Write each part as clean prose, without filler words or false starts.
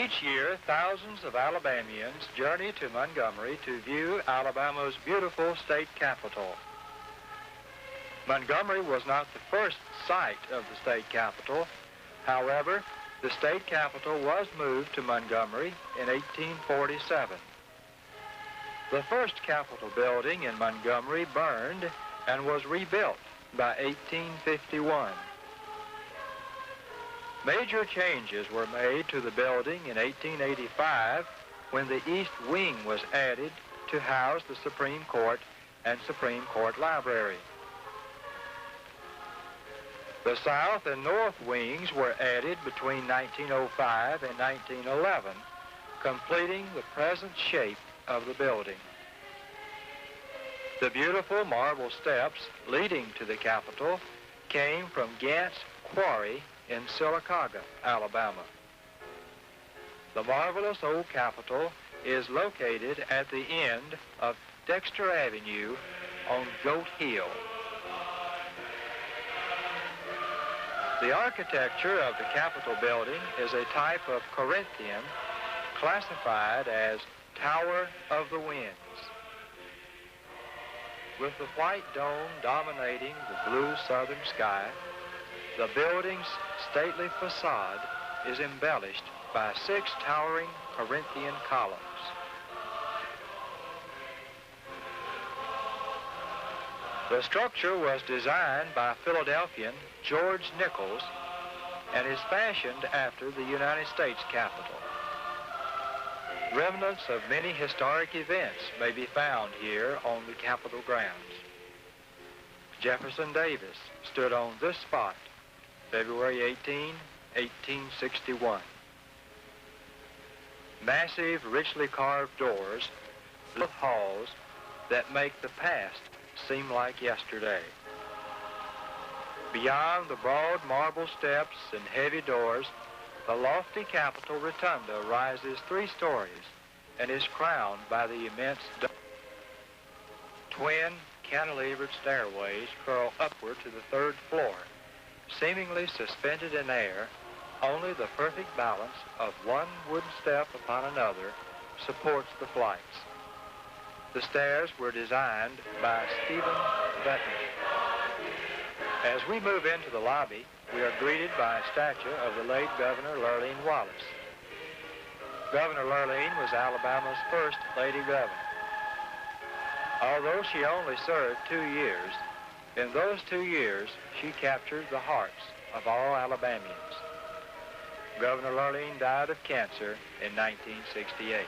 Each year, thousands of Alabamians journey to Montgomery to view Alabama's beautiful state capitol. Montgomery was not the first site of the state capitol. However, the state capitol was moved to Montgomery in 1847. The first Capitol building in Montgomery burned and was rebuilt by 1851. Major changes were made to the building in 1885 when the East Wing was added to house the Supreme Court and Supreme Court Library. The South and North Wings were added between 1905 and 1911, completing the present shape of the building. The beautiful marble steps leading to the Capitol came from Gant's Quarry in Sylacauga, Alabama. The marvelous old Capitol is located at the end of Dexter Avenue on Goat Hill. The architecture of the Capitol building is a type of Corinthian classified as Tower of the Winds. With the white dome dominating the blue southern sky, the building's stately facade is embellished by 6 towering Corinthian columns. The structure was designed by Philadelphian George Nichols and is fashioned after the United States Capitol. Remnants of many historic events may be found here on the Capitol grounds. Jefferson Davis stood on this spot February 18, 1861. Massive, richly carved doors with halls that make the past seem like yesterday. Beyond the broad marble steps and heavy doors, the lofty Capitol rotunda rises 3 stories and is crowned by the immense dome. Twin cantilevered stairways curl upward to the 3rd floor, seemingly suspended in air. Only the perfect balance of one wooden step upon another supports the flights. The stairs were designed by Stephen Button. As we move into the lobby, we are greeted by a statue of the late Governor Lurling Wallace. Governor Lurling was Alabama's first lady governor. Although she only served 2 years, in those 2 years, she captured the hearts of all Alabamians. Governor Lurling died of cancer in 1968.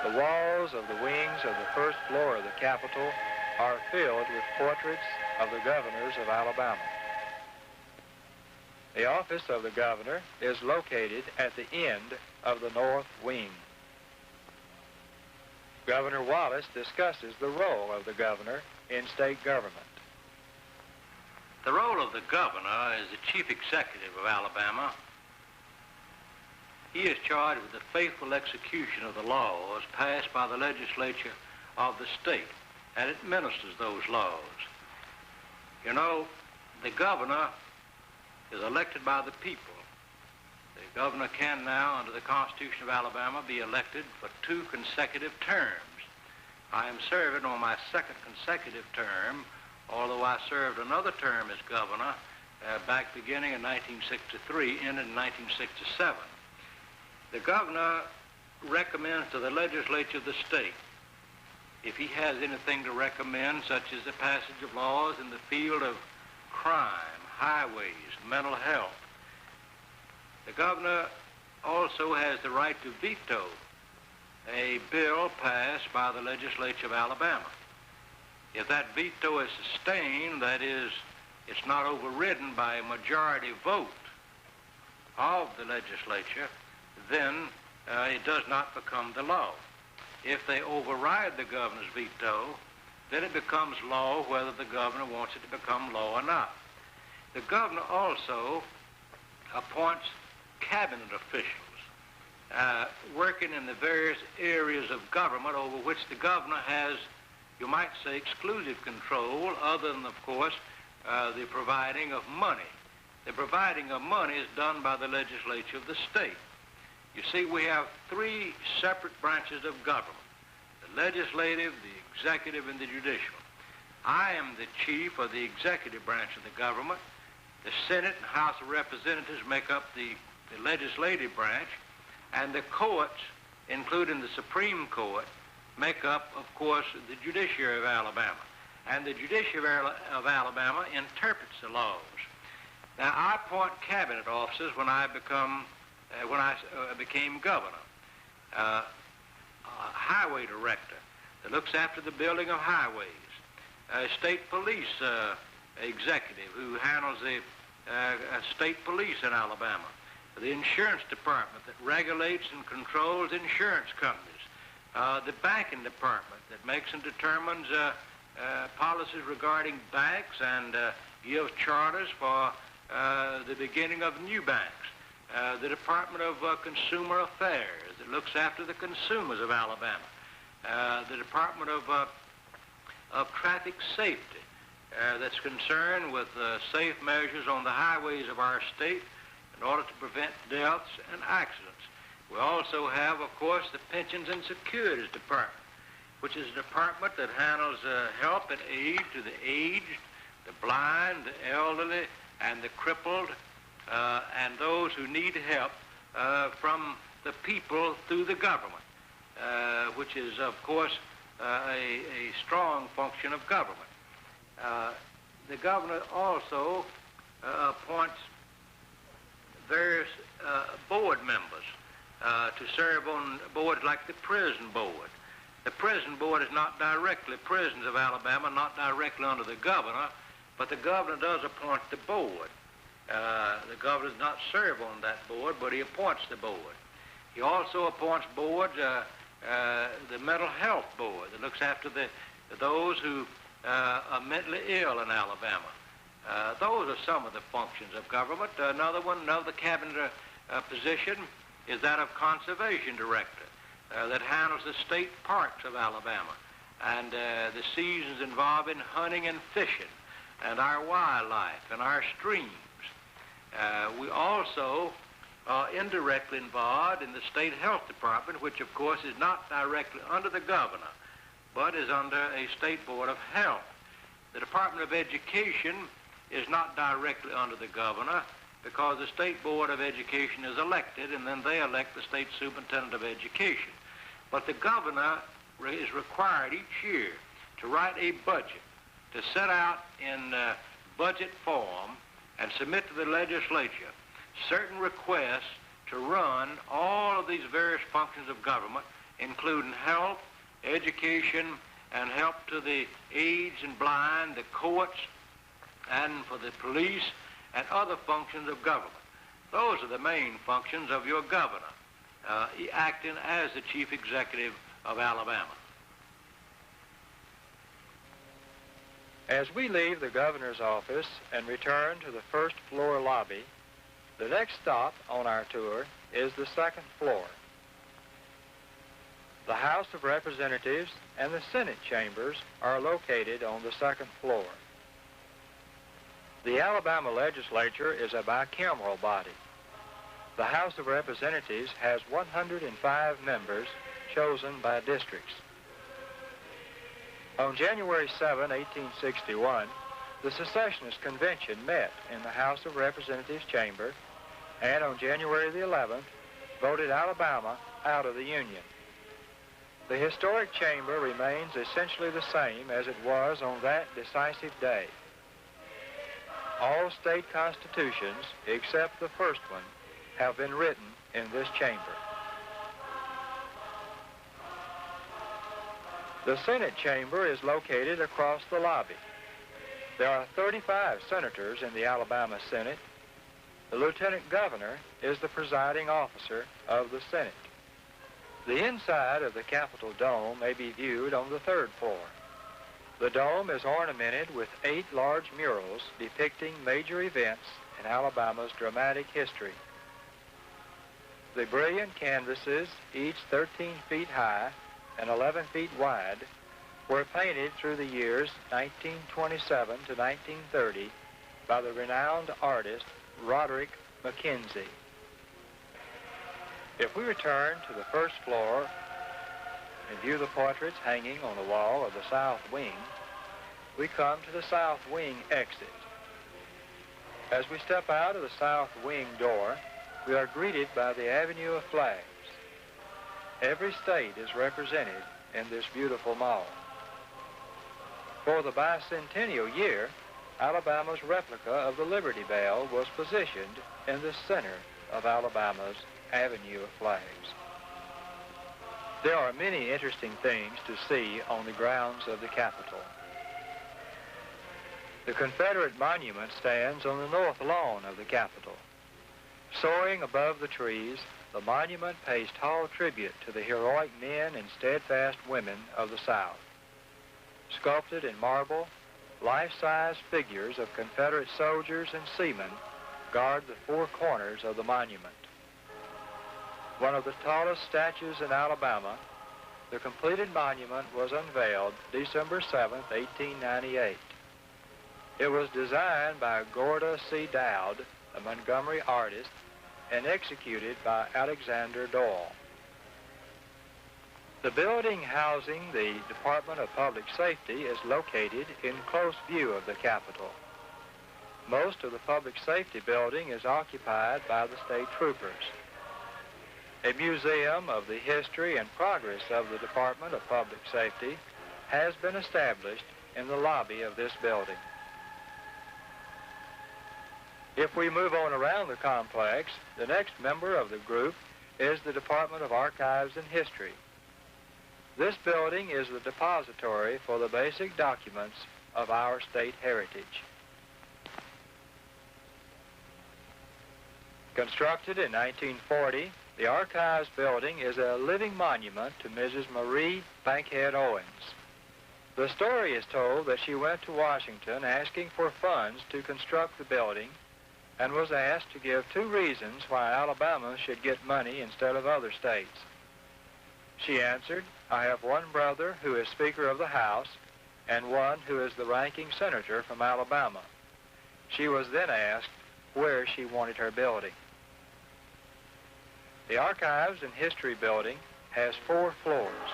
The walls of the wings of the 1st floor of the Capitol are filled with portraits of the governors of Alabama. The office of the governor is located at the end of the North Wing. Governor Wallace discusses the role of the governor in state government. The role of the governor is the chief executive of Alabama. He is charged with the faithful execution of the laws passed by the legislature of the state and administers those laws. You know, the governor is elected by the people. The governor can now, under the Constitution of Alabama, be elected for 2 consecutive terms. I am serving on my 2nd consecutive term, although I served another term as governor back beginning in 1963, ended in 1967. The governor recommends to the legislature of the state, if he has anything to recommend, such as the passage of laws in the field of crime, highways, mental health. The governor also has the right to veto a bill passed by the legislature of Alabama. If that veto is sustained, that is, it's not overridden by a majority vote of the legislature, then it does not become the law. If they override the governor's veto, then it becomes law whether the governor wants it to become law or not. The governor also appoints cabinet officials working in the various areas of government over which the governor has, you might say, exclusive control, other than, of course, the providing of money the providing of money is done by the legislature of the state. You see, we have three separate branches of government: the legislative, the executive, and the judicial. I am the chief of the executive branch of the government. The Senate and House of Representatives make up the legislative branch, and the courts, including the Supreme Court, make up, of course, the judiciary of Alabama. And the judiciary of Alabama interprets the laws. Now, I appoint cabinet officers when I became governor. A highway director that looks after the building of highways. A state police executive who handles the state police in Alabama. The insurance department that regulates and controls insurance companies. The banking department that makes and determines policies regarding banks and gives charters for the beginning of new banks. The Department of Consumer Affairs that looks after the consumers of Alabama. The Department of Traffic Safety that's concerned with safe measures on the highways of our state in order to prevent deaths and accidents. We also have, of course, the Pensions and Securities Department, which is a department that handles help and aid to the aged, the blind, the elderly, and the crippled, and those who need help from the people through the government, which is, of course, a strong function of government. The governor also appoints various board members to serve on boards like the prison board. The prison board is not directly, prisons of Alabama, not directly under the governor, but the governor does appoint the board. The governor does not serve on that board, but he appoints the board. He also appoints boards, the mental health board that looks after those who are mentally ill in Alabama. Those are some of the functions of government. Another cabinet position is that of conservation director that handles the state parks of Alabama and the seasons involving hunting and fishing and our wildlife and our streams. We also are indirectly involved in the state health department, which of course is not directly under the governor, but is under a state board of health. The Department of Education is not directly under the governor because the State Board of Education is elected, and then they elect the State Superintendent of Education. But the governor is required each year to write a budget, to set out in budget form and submit to the legislature certain requests to run all of these various functions of government, including health, education, and help to the aged and blind, the courts, and for the police, and other functions of government. Those are the main functions of your governor, acting as the chief executive of Alabama. As we leave the governor's office and return to the first floor lobby, the next stop on our tour is the second floor. The House of Representatives and the Senate chambers are located on the second floor. The Alabama Legislature is a bicameral body. The House of Representatives has 105 members chosen by districts. On January 7, 1861, the Secessionist Convention met in the House of Representatives chamber, and on January the 11th, voted Alabama out of the Union. The historic chamber remains essentially the same as it was on that decisive day. All state constitutions, except the first one, have been written in this chamber. The Senate chamber is located across the lobby. There are 35 senators in the Alabama Senate. The Lieutenant Governor is the presiding officer of the Senate. The inside of the Capitol Dome may be viewed on the third floor. The dome is ornamented with 8 large murals depicting major events in Alabama's dramatic history. The brilliant canvases, each 13 feet high and 11 feet wide, were painted through the years 1927 to 1930 by the renowned artist Roderick Mackenzie. If we return to the first floor and view the portraits hanging on the wall of the south wing, we come to the south wing exit. As we step out of the south wing door, we are greeted by the avenue of flags. Every state is represented in this beautiful mall. For the bicentennial year, Alabama's replica of the Liberty Bell was positioned in the center of Alabama's avenue of flags. There are many interesting things to see on the grounds of the Capitol. The Confederate Monument stands on the north lawn of the Capitol. Soaring above the trees, the monument pays tall tribute to the heroic men and steadfast women of the South. Sculpted in marble, life-size figures of Confederate soldiers and seamen guard the four corners of the monument. One of the tallest statues in Alabama, the completed monument was unveiled December 7, 1898. It was designed by Gorda C. Dowd, a Montgomery artist, and executed by Alexander Doyle. The building housing the Department of Public Safety is located in close view of the Capitol. Most of the public safety building is occupied by the state troopers. A museum of the history and progress of the Department of Public Safety has been established in the lobby of this building. If we move on around the complex, the next member of the group is the Department of Archives and History. This building is the depository for the basic documents of our state heritage. Constructed in 1940, the Archives building is a living monument to Mrs. Marie Bankhead Owens. The story is told that she went to Washington asking for funds to construct the building and was asked to give 2 reasons why Alabama should get money instead of other states. She answered, "I have one brother who is Speaker of the House and one who is the ranking senator from Alabama." She was then asked where she wanted her building. The Archives and History building has 4 floors.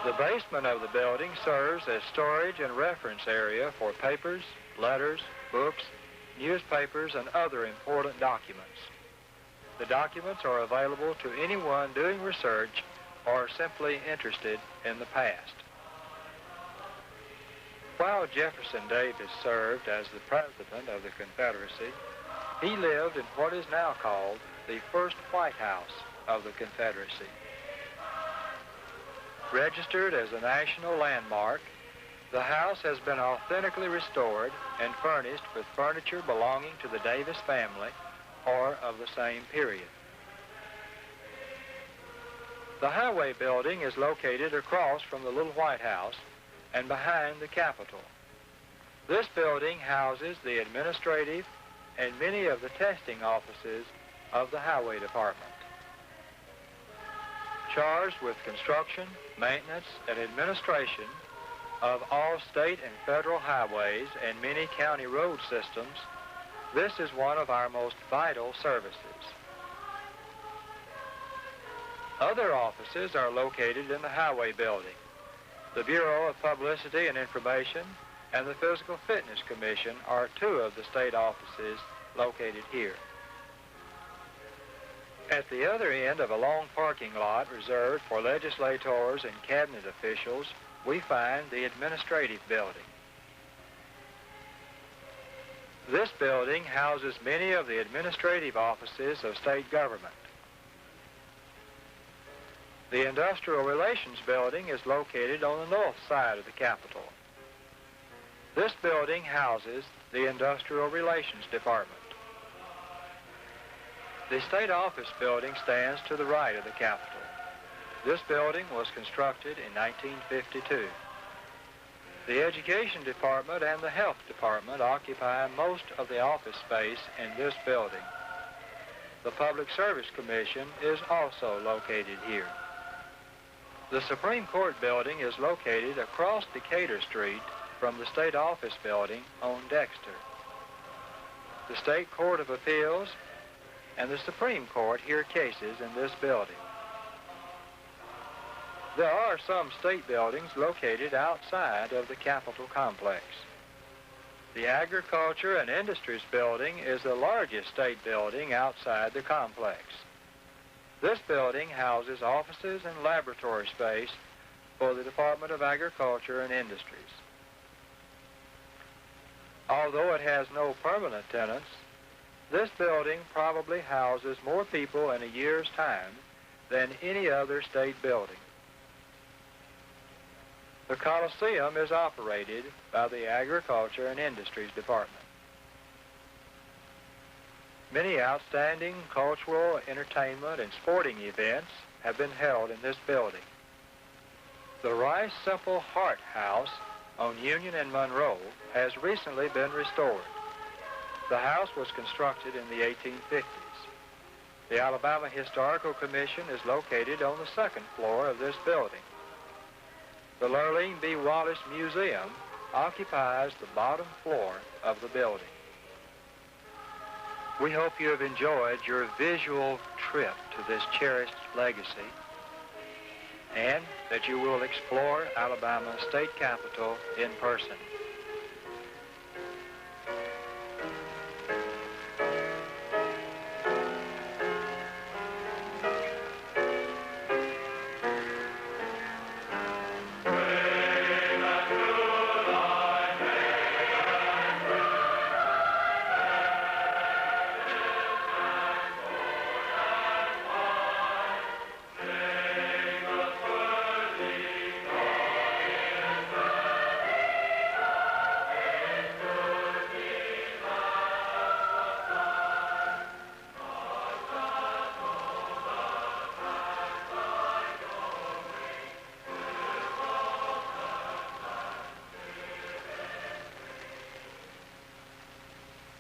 The basement of the building serves as storage and reference area for papers, letters, books, newspapers, and other important documents. The documents are available to anyone doing research or simply interested in the past. While Jefferson Davis served as the President of the Confederacy, he lived in what is now called the first White House of the Confederacy. Registered as a national landmark, the house has been authentically restored and furnished with furniture belonging to the Davis family or of the same period. The Highway building is located across from the Little White House and behind the Capitol. This building houses the administrative and many of the testing offices of the Highway Department. Charged with construction, maintenance, and administration of all state and federal highways and many county road systems, this is one of our most vital services. Other offices are located in the Highway building. The Bureau of Publicity and Information and the Physical Fitness Commission are 2 of the state offices located here. At the other end of a long parking lot reserved for legislators and cabinet officials, we find the Administrative building. This building houses many of the administrative offices of state government. The Industrial Relations building is located on the north side of the Capitol. This building houses the Industrial Relations Department. The State Office building stands to the right of the Capitol. This building was constructed in 1952. The Education Department and the Health Department occupy most of the office space in this building. The Public Service Commission is also located here. The Supreme Court building is located across Decatur Street from the State Office building on Dexter. The State Court of Appeals and the Supreme Court hear cases in this building. There are some state buildings located outside of the Capitol complex. The Agriculture and Industries building is the largest state building outside the complex. This building houses offices and laboratory space for the Department of Agriculture and Industries. Although it has no permanent tenants, this building probably houses more people in a year's time than any other state building. The Coliseum is operated by the Agriculture and Industries Department. Many outstanding cultural, entertainment, and sporting events have been held in this building. The Rice Simple Heart House on Union and Monroe has recently been restored. The house was constructed in the 1850s. The Alabama Historical Commission is located on the second floor of this building. The Lurling B. Wallace Museum occupies the bottom floor of the building. We hope you have enjoyed your visual trip to this cherished legacy and that you will explore Alabama State Capitol in person.